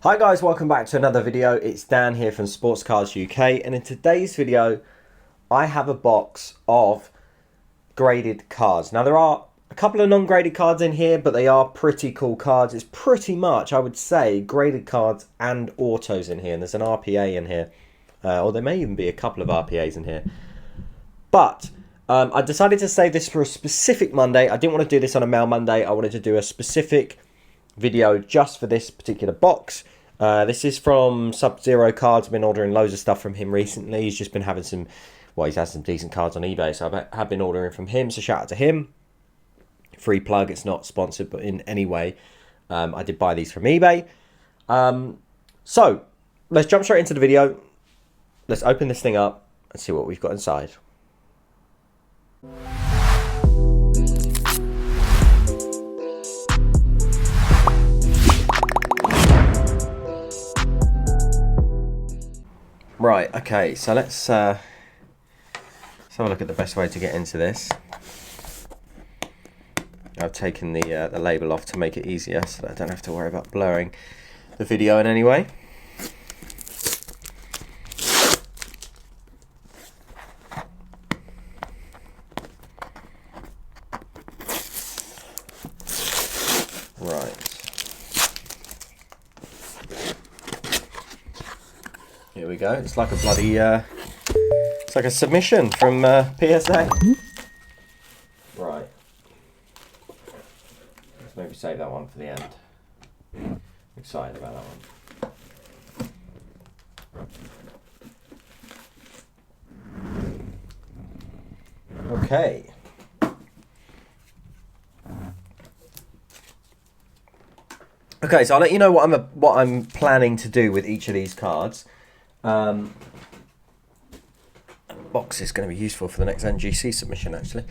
Hi guys, welcome back to another video. It's Dan here from Sports Cards UK, and in today's video I have a box of graded cards. Now there are a couple of non-graded cards in here, but they are pretty cool cards. It's pretty much, I would say, graded cards and autos in here, and there's an RPA in here, or there may even be a couple of RPAs in here. But I decided to save this for a specific Monday. I didn't want to do this on a Mail Monday. I wanted to do a specific video just for this particular box. This is from Sub-Zero Cards. I've been ordering loads of stuff from him recently. He's just been having some, well, he's had some decent cards on eBay, so I have been ordering from him, so shout out to him. Free plug, it's not sponsored, but in any way, I did buy these from eBay. So, let's jump straight into the video. Let's open this thing up and see what we've got inside. Right, okay, so let's have a look at the best way to get into this. I've taken the label off to make it easier so that I don't have to worry about blurring the video in any way. Right. Here we go. It's like a bloody, it's like a submission from PSA. Right. Let's maybe save that one for the end. I'm excited about that one. Okay. Okay, so I'll let you know what I'm planning to do with each of these cards. Box is going to be useful for the next NGC submission, actually.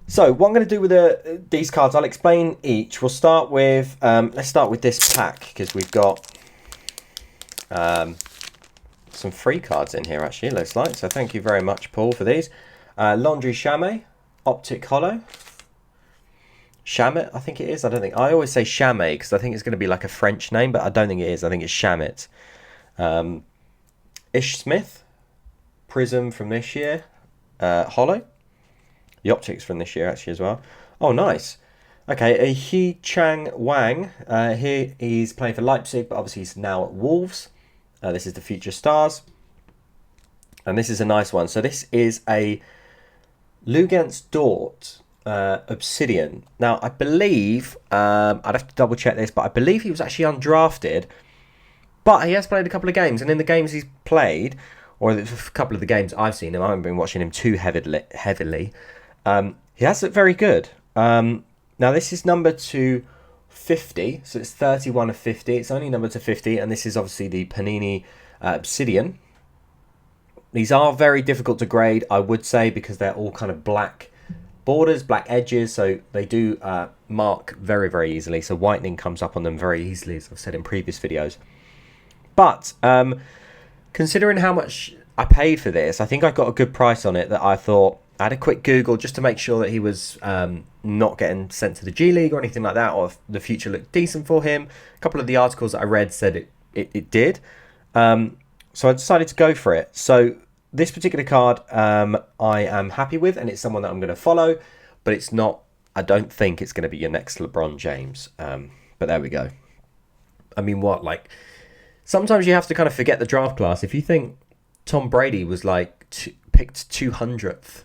So what I'm going to do with these cards, I'll explain each. We'll start with let's start with this pack, because we've got some free cards in here, actually, it looks like. So thank you very much, Paul, for these. Laundry Chame, Optic Holo. Shamit, I think it is. I always say Chame because I think it's going to be like a French name, but I don't think it is. I think it's Shamit. Ish Smith, Prism from this year, Holo. The Optics from this year, actually, as well. Oh, nice. Okay, a He Chang Wang. Here he's playing for Leipzig, but obviously he's now at Wolves. This is the Future Stars. And this is a nice one. So this is a Lugansk-Dort Obsidian. Now, I believe, I'd have to double check this, but I believe he was actually undrafted. But he has played a couple of games, and in the games he's played, or a couple of the games I've seen him, I haven't been watching him too heavily, he has looked very good. Now, this is number to 50, so it's 31 of 50. It's only numbered to 50, and this is obviously the Panini Obsidian. These are very difficult to grade, I would say, because they're all kind of black borders, black edges, so they do mark very, very easily. So whitening comes up on them very easily, as I've said in previous videos. But considering how much I paid for this, I think I got a good price on it. That I thought, I had a quick Google just to make sure that he was not getting sent to the G League or anything like that, or if the future looked decent for him. A couple of the articles that I read said it did. So I decided to go for it. So this particular card I am happy with, and it's someone that I'm going to follow, but it's not, I don't think it's going to be your next LeBron James. But there we go. I mean, what, like, sometimes you have to kind of forget the draft class. If you think Tom Brady was like picked 200th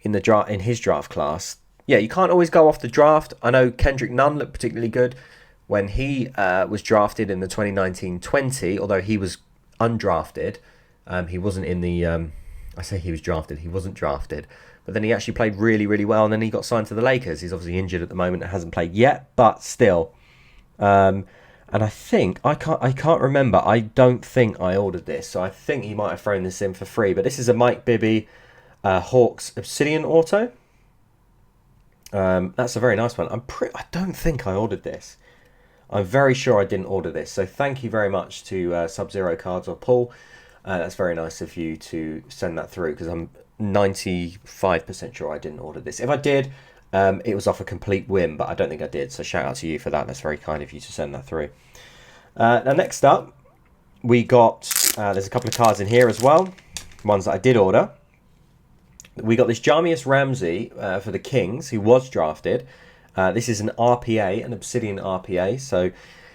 in the draft, in his draft class, yeah, you can't always go off the draft. I know Kendrick Nunn looked particularly good when he was drafted in the 2019-20, although he was undrafted. He wasn't in the, I say he was drafted, he wasn't drafted. But then he actually played really, really well, and then he got signed to the Lakers. He's obviously injured at the moment and hasn't played yet, but still. And I think, I can't remember, I don't think I ordered this, so I think he might have thrown this in for free. But this is a Mike Bibby Hawks Obsidian Auto. That's a very nice one. I don't think I ordered this. I'm very sure I didn't order this. So thank you very much to Sub-Zero Cards or Paul. That's very nice of you to send that through, because I'm 95% sure I didn't order this. If I did, it was off a complete whim, but I don't think I did. So shout out to you for that. That's very kind of you to send that through. Now next up, we got, there's a couple of cards in here as well, ones that I did order. We got this Jamius Ramsey for the Kings, who was drafted. This is an RPA, an Obsidian RPA, so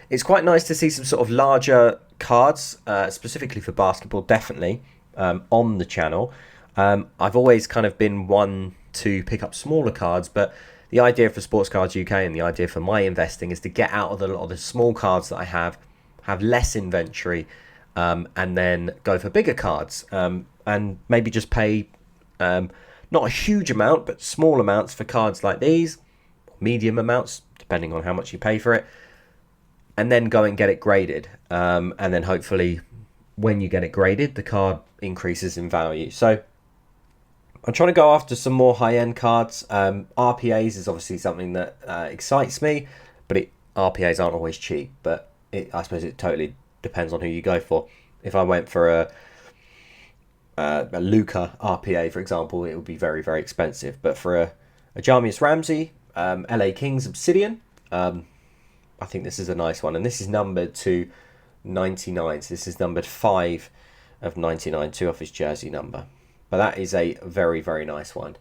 it's quite nice to see some sort of larger cards, specifically for basketball, definitely, on the channel. I've always kind of been one to pick up smaller cards, but the idea for Sports Cards UK and the idea for my investing is to get out of a lot of the small cards that I have less inventory, and then go for bigger cards, and maybe just pay not a huge amount, but small amounts for cards like these, medium amounts, depending on how much you pay for it, and then go and get it graded. And then hopefully when you get it graded, the card increases in value. So I'm trying to go after some more high-end cards. RPAs is obviously something that excites me, but RPAs aren't always cheap, but I suppose it totally depends on who you go for. If I went for a Luka RPA, for example, it would be very, very expensive. But for a Jamius Ramsey, LA Kings Obsidian, I think this is a nice one. And this is numbered to 99. So this is numbered 5 of 99, 2 off his jersey number. But that is a very, very nice one.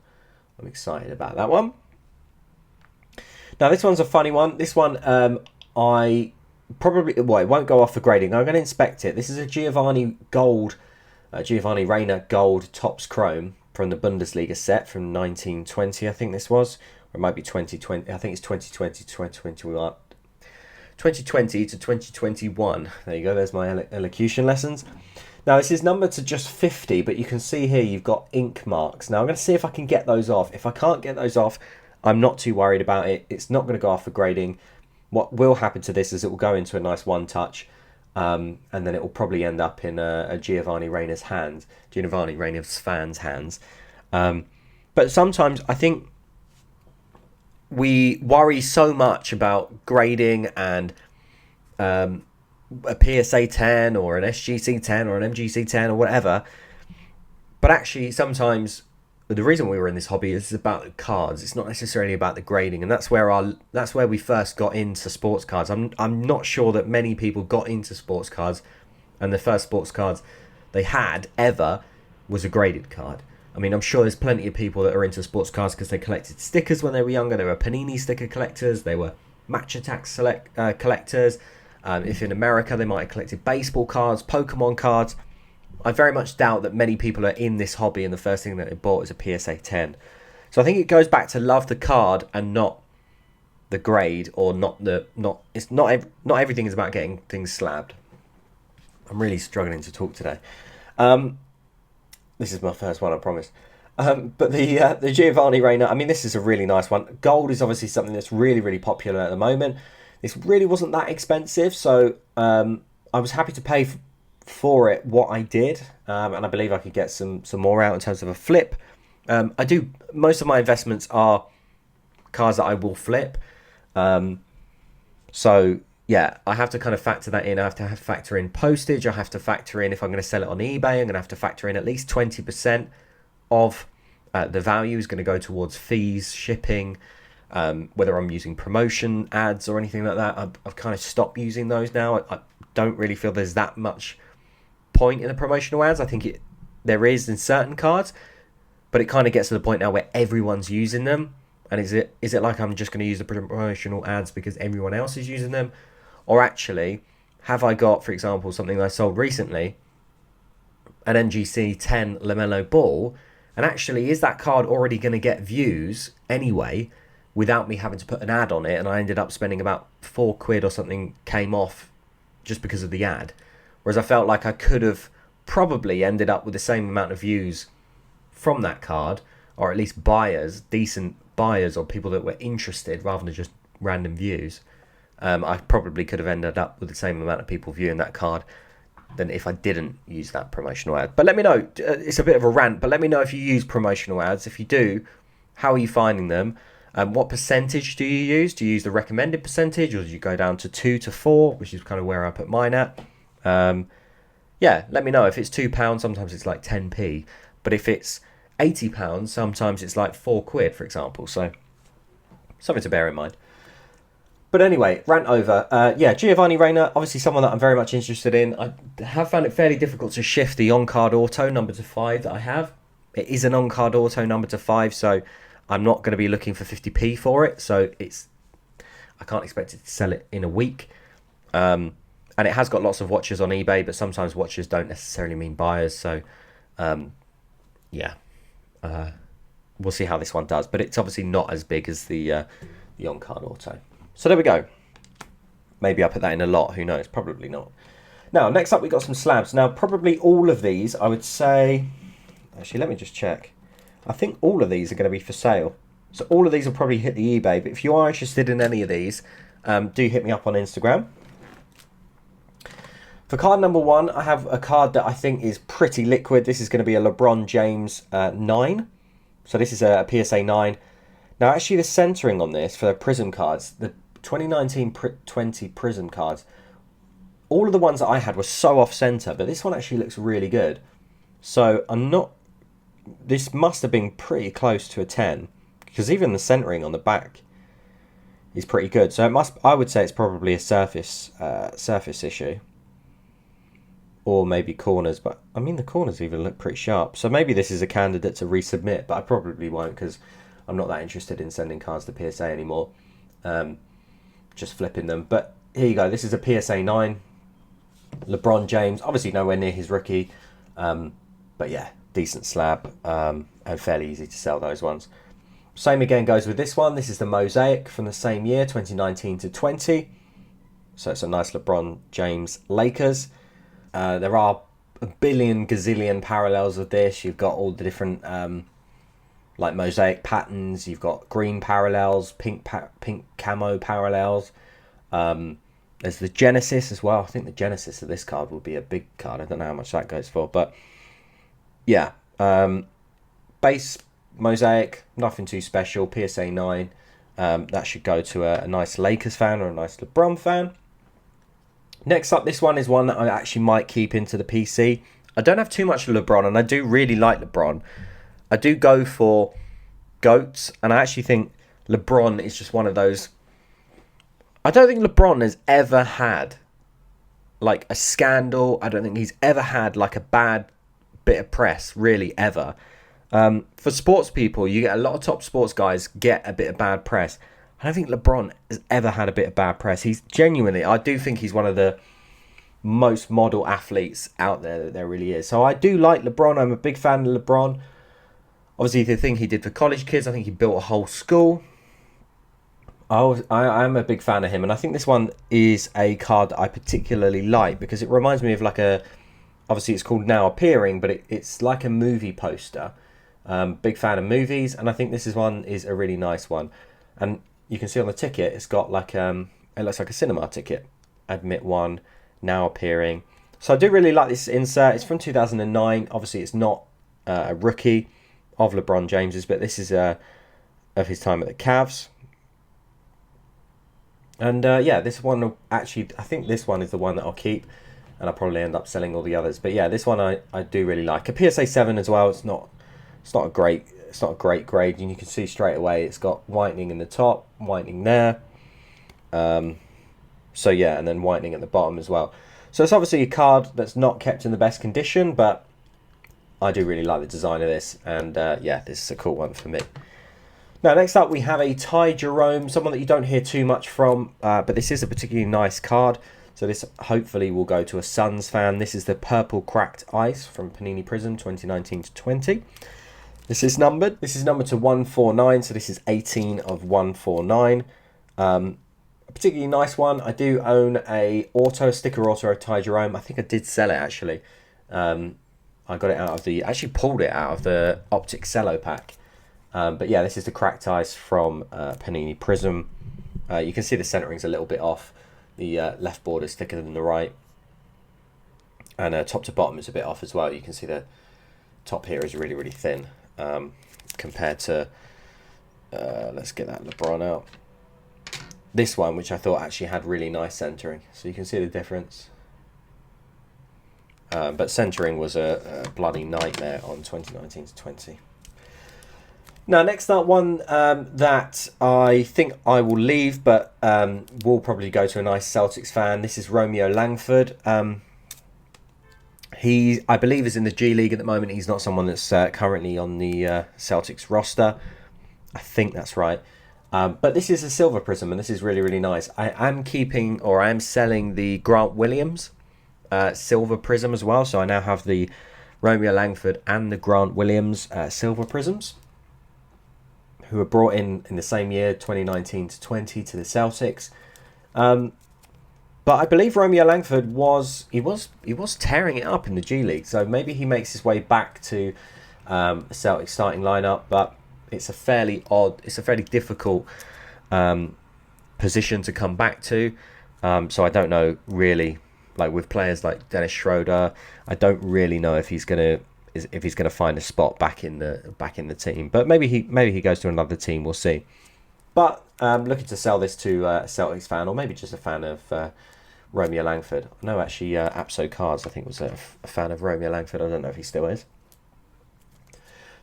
I'm excited about that one. Now, this one's a funny one. This one, I probably, well, it won't go off for grading. I'm going to inspect it. This is a Giovanni Rayner Gold Topps Chrome from the Bundesliga set from 1920, I think this was. Or it might be 2020. I think it's 2020 to 2021. 2020 to 2021. There you go. There's my elocution lessons. Now, this is numbered to just 50, but you can see here you've got ink marks. Now, I'm going to see if I can get those off. If I can't get those off, I'm not too worried about it. It's not going to go off for grading. What will happen to this is it will go into a nice one-touch, and then it will probably end up in a Giovanni Rayner's hands, Giovanni Rayner's fans' hands. But sometimes I think we worry so much about grading and a PSA 10 or an SGC 10 or an MGC 10 or whatever. But actually, sometimes the reason we were in this hobby is about the cards. It's not necessarily about the grading, and that's where we first got into sports cards. I'm not sure that many people got into sports cards, and the first sports cards they had ever was a graded card. I mean, I'm sure there's plenty of people that are into sports cards because they collected stickers when they were younger. They were Panini sticker collectors. They were Match Attack collectors. If in America, they might have collected baseball cards, Pokemon cards. I very much doubt that many people are in this hobby and the first thing that they bought is a PSA 10. So I think it goes back to love the card and not the grade, or not everything is about getting things slabbed. I'm really struggling to talk today. This is my first one, I promise. But the Giovanni Rayner, I mean, this is a really nice one. Gold is obviously something that's really, really popular at the moment. This really wasn't that expensive, so I was happy to pay for it what I did, and I believe I could get some more out in terms of a flip. Most of my investments are cards that I will flip, so yeah, I have to kind of factor that in. I have to factor in postage. I have to factor in if I'm going to sell it on eBay, I'm going to have to factor in at least 20% of the value is going to go towards fees, shipping, whether I'm using promotion ads or anything like that. I've kind of stopped using those now. I don't really feel there's that much point in the promotional ads. I think there is in certain cards, but it kind of gets to the point now where everyone's using them. And is it like I'm just going to use the promotional ads because everyone else is using them? Or actually, have I got, for example, something that I sold recently, an MGC 10 LaMelo Ball, and actually is that card already going to get views anyway without me having to put an ad on it? And I ended up spending about £4 or something came off just because of the ad. Whereas I felt like I could have probably ended up with the same amount of views from that card, or at least buyers, decent buyers, or people that were interested rather than just random views. I probably could have ended up with the same amount of people viewing that card than if I didn't use that promotional ad. But let me know. It's a bit of a rant, but let me know if you use promotional ads. If you do, how are you finding them? What percentage do you use? Do you use the recommended percentage, or do you go down to 2 to 4, which is kind of where I put mine at? Yeah, let me know. If it's £2, sometimes it's like 10p. But if it's £80, sometimes it's like £4, for example. So something to bear in mind. But anyway, rant over. Yeah, Giovanni Rayner, obviously someone that I'm very much interested in. I have found it fairly difficult to shift the on-card auto number to 5 that I have. It is an on-card auto number to 5, so I'm not going to be looking for 50p for it. So I can't expect it to sell it in a week. And it has got lots of watchers on eBay, but sometimes watchers don't necessarily mean buyers. So, yeah, we'll see how this one does. But it's obviously not as big as the on-card auto. So there we go. Maybe I put that in a lot. Who knows? Probably not. Now, next up, we got some slabs. Now, probably all of these, I would say... Actually, let me just check. I think all of these are going to be for sale. So all of these will probably hit the eBay. But if you are interested in any of these, do hit me up on Instagram. For card number 1, I have a card that I think is pretty liquid. This is going to be a LeBron James 9. So this is a PSA 9. Now, actually, the centering on this for Prism cards, the 2019-20 Prism cards, all of the ones that I had were so off-center, but this one actually looks really good. So I'm not... This must have been pretty close to a 10, because even the centering on the back is pretty good. So it must... I would say it's probably a surface issue. Or maybe corners, but I mean the corners even look pretty sharp. So maybe this is a candidate to resubmit, but I probably won't because I'm not that interested in sending cards to PSA anymore. Just flipping them. But here you go. This is a PSA 9. LeBron James. Obviously nowhere near his rookie. But yeah, decent slab. And fairly easy to sell those ones. Same again goes with this one. This is the Mosaic from the same year, 2019-20. So it's a nice LeBron James Lakers. There are a billion gazillion parallels of this. You've got all the different like mosaic patterns. You've got green parallels, pink camo parallels. There's the Genesis as well. I think the Genesis of this card will be a big card. I don't know how much that goes for, but yeah, base mosaic, nothing too special. PSA 9. That should go to a nice Lakers fan or a nice LeBron fan. Next up, this one is one that I actually might keep into the PC. I don't have too much LeBron, and I do really like LeBron. I do go for GOATs, and I actually think LeBron is just one of those... I don't think LeBron has ever had, like, a scandal. I don't think he's ever had, like, a bad bit of press, really, ever. For sports people, you get a lot of top sports guys get a bit of bad press. I don't think LeBron has ever had a bit of bad press. He's genuinely, I do think he's one of the most model athletes out there that there really is. So I do like LeBron. I'm a big fan of LeBron. Obviously, the thing he did for college kids, I think he built a whole school. I'm a big fan of him. And I think this one is a card that I particularly like because it reminds me of like a... Obviously, it's called Now Appearing, but it's like a movie poster. Big fan of movies. And I think this one is a really nice one. And you can see on the ticket, it's got like, it looks like a cinema ticket. Admit 1, Now Appearing. So I do really like this insert. It's from 2009. Obviously, it's not a rookie of LeBron James's, but this is of his time at the Cavs. And yeah, this one, actually, I think this one is the one that I'll keep. And I'll probably end up selling all the others. But yeah, this one I do really like. A PSA 7 as well. It's not a great grade, and you can see straight away it's got whitening in the top, whitening there, so yeah, and then whitening at the bottom as well. So it's obviously a card that's not kept in the best condition, but I do really like the design of this, and yeah, this is a cool one for me. Now, next up we have a Ty Jerome, someone that you don't hear too much from, but this is a particularly nice card. So this hopefully will go to a Suns fan. This is the Purple Cracked Ice from Panini Prism 2019-20. This is numbered. This is numbered to 149, so this is 18 of 149. A particularly nice one. I do own a sticker auto of Ty Jerome. I think I did sell it, actually. I got it out of the... actually pulled it out of the Optic Cello pack. But yeah, this is the Cracked Ice from Panini Prism. You can see the centering's a little bit off. The left border is thicker than the right. And top to bottom is a bit off as well. You can see the top here is really, really thin. Compared to, let's get that LeBron out. This one, which I thought actually had really nice centering. So you can see the difference. But centering was a bloody nightmare on 2019-20. Now, next up, one that I think I will leave, but will probably go to a nice Celtics fan. This is Romeo Langford. He, I believe, is in the G League at the moment. He's not someone that's currently on the Celtics roster. I think that's right. But this is a silver prism, and this is really, really nice. I am selling the Grant Williams silver prism as well. So I now have the Romeo Langford and the Grant Williams silver prisms, who were brought in the same year, 2019 to 20, to the Celtics. But I believe Romeo Langford was tearing it up in the G League. So maybe he makes his way back to the Celtics starting lineup. But it's a fairly difficult position to come back to. So I don't know really, like with players like Dennis Schroeder, I don't really know if he's gonna find a spot back in the team. But maybe he goes to another team. We'll see. But looking to sell this to a Celtics fan, or maybe just a fan of Romeo Langford. I know actually Apso Cards, I think, was a fan of Romeo Langford. I don't know if he still is.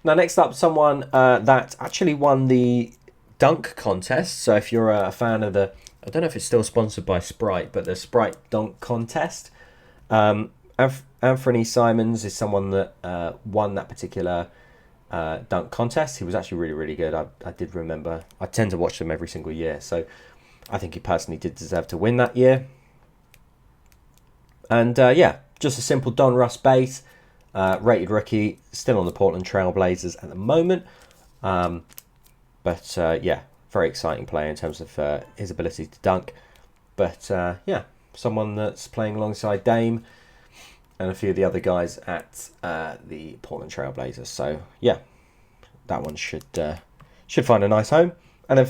Now, next up, someone that actually won the dunk contest. So if you're a fan of I don't know if it's still sponsored by Sprite, but the Sprite dunk contest. Anthony Simons is someone that won that particular dunk contest. He was actually really, really good. I did remember. I tend to watch them every single year, so I think he personally did deserve to win that year. And just a simple Don Russ base, rated rookie, still on the Portland Trail Blazers at the moment. But very exciting player in terms of his ability to dunk. But someone that's playing alongside Dame and a few of the other guys at the Portland Trail Blazers. So that one should find a nice home. And then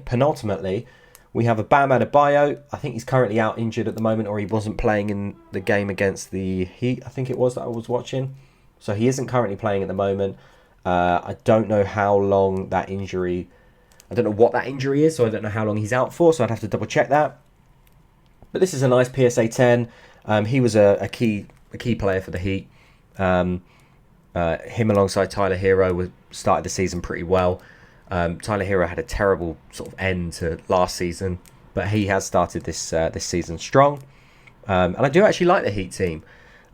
penultimately, we have a Bam Adebayo. I think he's currently out injured at the moment, or he wasn't playing in the game against the Heat, I think it was, that I was watching. So he isn't currently playing at the moment. I don't know how long that injury... I don't know what that injury is, so I don't know how long he's out for, so I'd have to double check that. But this is a nice PSA 10. He was a key player for the Heat. Him alongside Tyler Hero started the season pretty well. Tyler Hero had a terrible sort of end to last season, but he has started this season strong. And I do actually like the Heat team.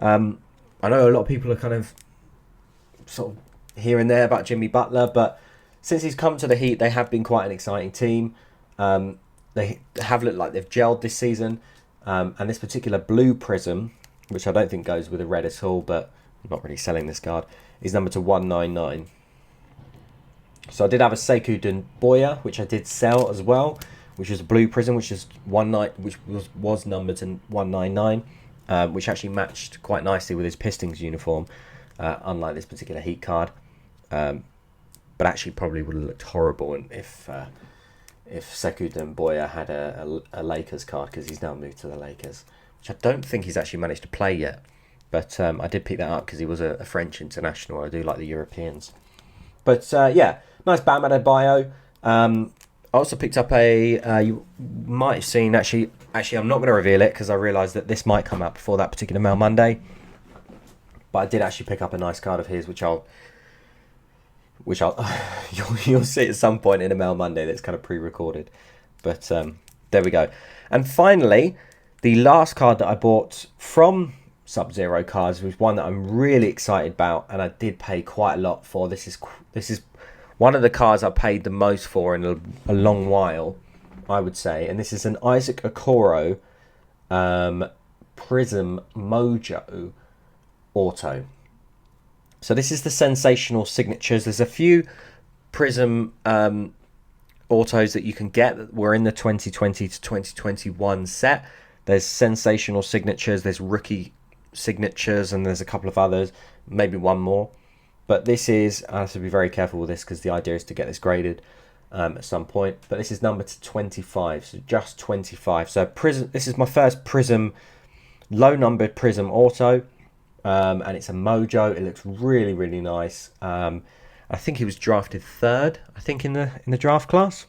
I know a lot of people are kind of sort of here and there about Jimmy Butler, but since he's come to the Heat, they have been quite an exciting team. They have looked like they've gelled this season. And this particular blue prism, which I don't think goes with the red at all, but I'm not really selling this card, is numbered to 199. So I did have a Sekou Doumbouya, which I did sell as well, which is a blue prism, which was numbered to 199, which actually matched quite nicely with his Pistons uniform, unlike this particular Heat card. But actually probably would have looked horrible if Sekou Doumbouya had a Lakers card, because he's now moved to the Lakers, which I don't think he's actually managed to play yet. But I did pick that up because he was a French international. I do like the Europeans. But nice Bam Adebayo. I also picked up you might have seen, actually I'm not going to reveal it because I realised that this might come out before that particular Mail Monday. But I did actually pick up a nice card of his, which I'll you'll see at some point in a Mail Monday that's kind of pre-recorded. But there we go. And finally, the last card that I bought from Sub-Zero Cards was one that I'm really excited about, and I did pay quite a lot for. This is one of the cards I paid the most for in a long while, I would say. And this is an Isaac Okoro Prism Mojo Auto. So this is the Sensational Signatures. There's a few Prism autos that you can get that were in the 2020 to 2021 set. There's Sensational Signatures, there's Rookie Signatures, and there's a couple of others, maybe one more. But this is, I have to be very careful with this because the idea is to get this graded at some point. But this is numbered to 25, so just 25. So Prism. This is my first Prism, low numbered Prism auto. And it's a Mojo. It looks really, really nice. I think he was drafted third, I think, in the draft class.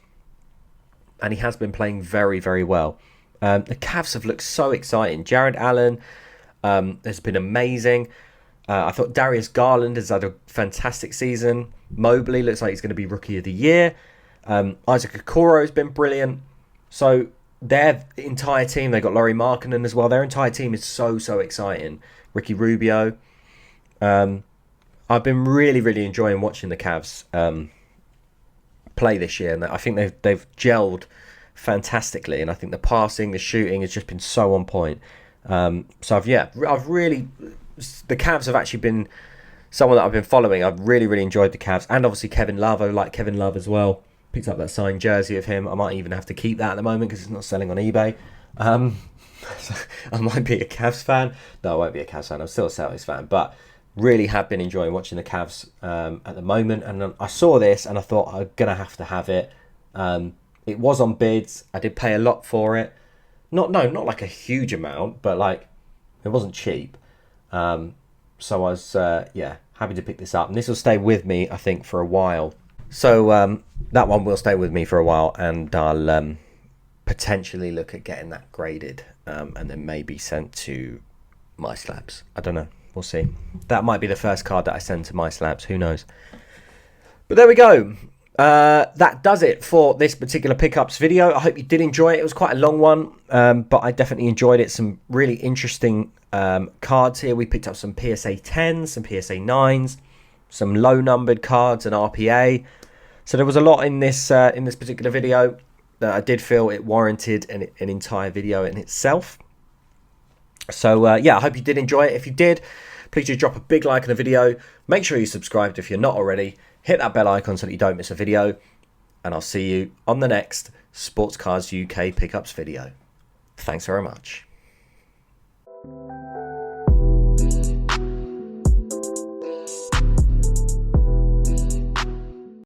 And he has been playing very, very well. The Cavs have looked so exciting. Jared Allen has been amazing. I thought Darius Garland has had a fantastic season. Mobley looks like he's going to be Rookie of the Year. Isaac Okoro has been brilliant. So their entire team, they've got Lauri Markkanen as well. Their entire team is so exciting. Ricky Rubio. I've been really enjoying watching the Cavs play this year, and I think they've gelled fantastically. And I think the passing, the shooting has just been so on point. I've really, the Cavs have actually been someone that I've been following. I've really enjoyed the Cavs, and obviously Kevin Love. I like Kevin Love as well. Picked up that signed jersey of him. I might even have to keep that at the moment because it's not selling on eBay. So I might be a Cavs fan. No, I won't be a Cavs fan. I'm still a Celtics fan, but really have been enjoying watching the Cavs at the moment. And I saw this and I thought I'm gonna have to have it. It was on bids. I did pay a lot for it. Not like a huge amount, but like it wasn't cheap. So I was happy to pick this up, and this will stay with me I think for a while. So that one will stay with me for a while, and I'll potentially look at getting that graded and then maybe sent to My Slabs. I don't know. We'll see. That might be the first card that I send to My Slabs. Who knows? But there we go. That does it for this particular pickups video. I hope you did enjoy it. It was quite a long one, but I definitely enjoyed it. Some really interesting cards here. We picked up some PSA 10s, some PSA 9s, some low numbered cards and RPA. So there was a lot in this particular video that I did feel it warranted an entire video in itself. So I hope you did enjoy it. If you did, please do drop a big like on the video. Make sure you subscribed if you're not already. Hit that bell icon so that you don't miss a video. And I'll see you on the next Sports Cards UK Pickups video. Thanks very much.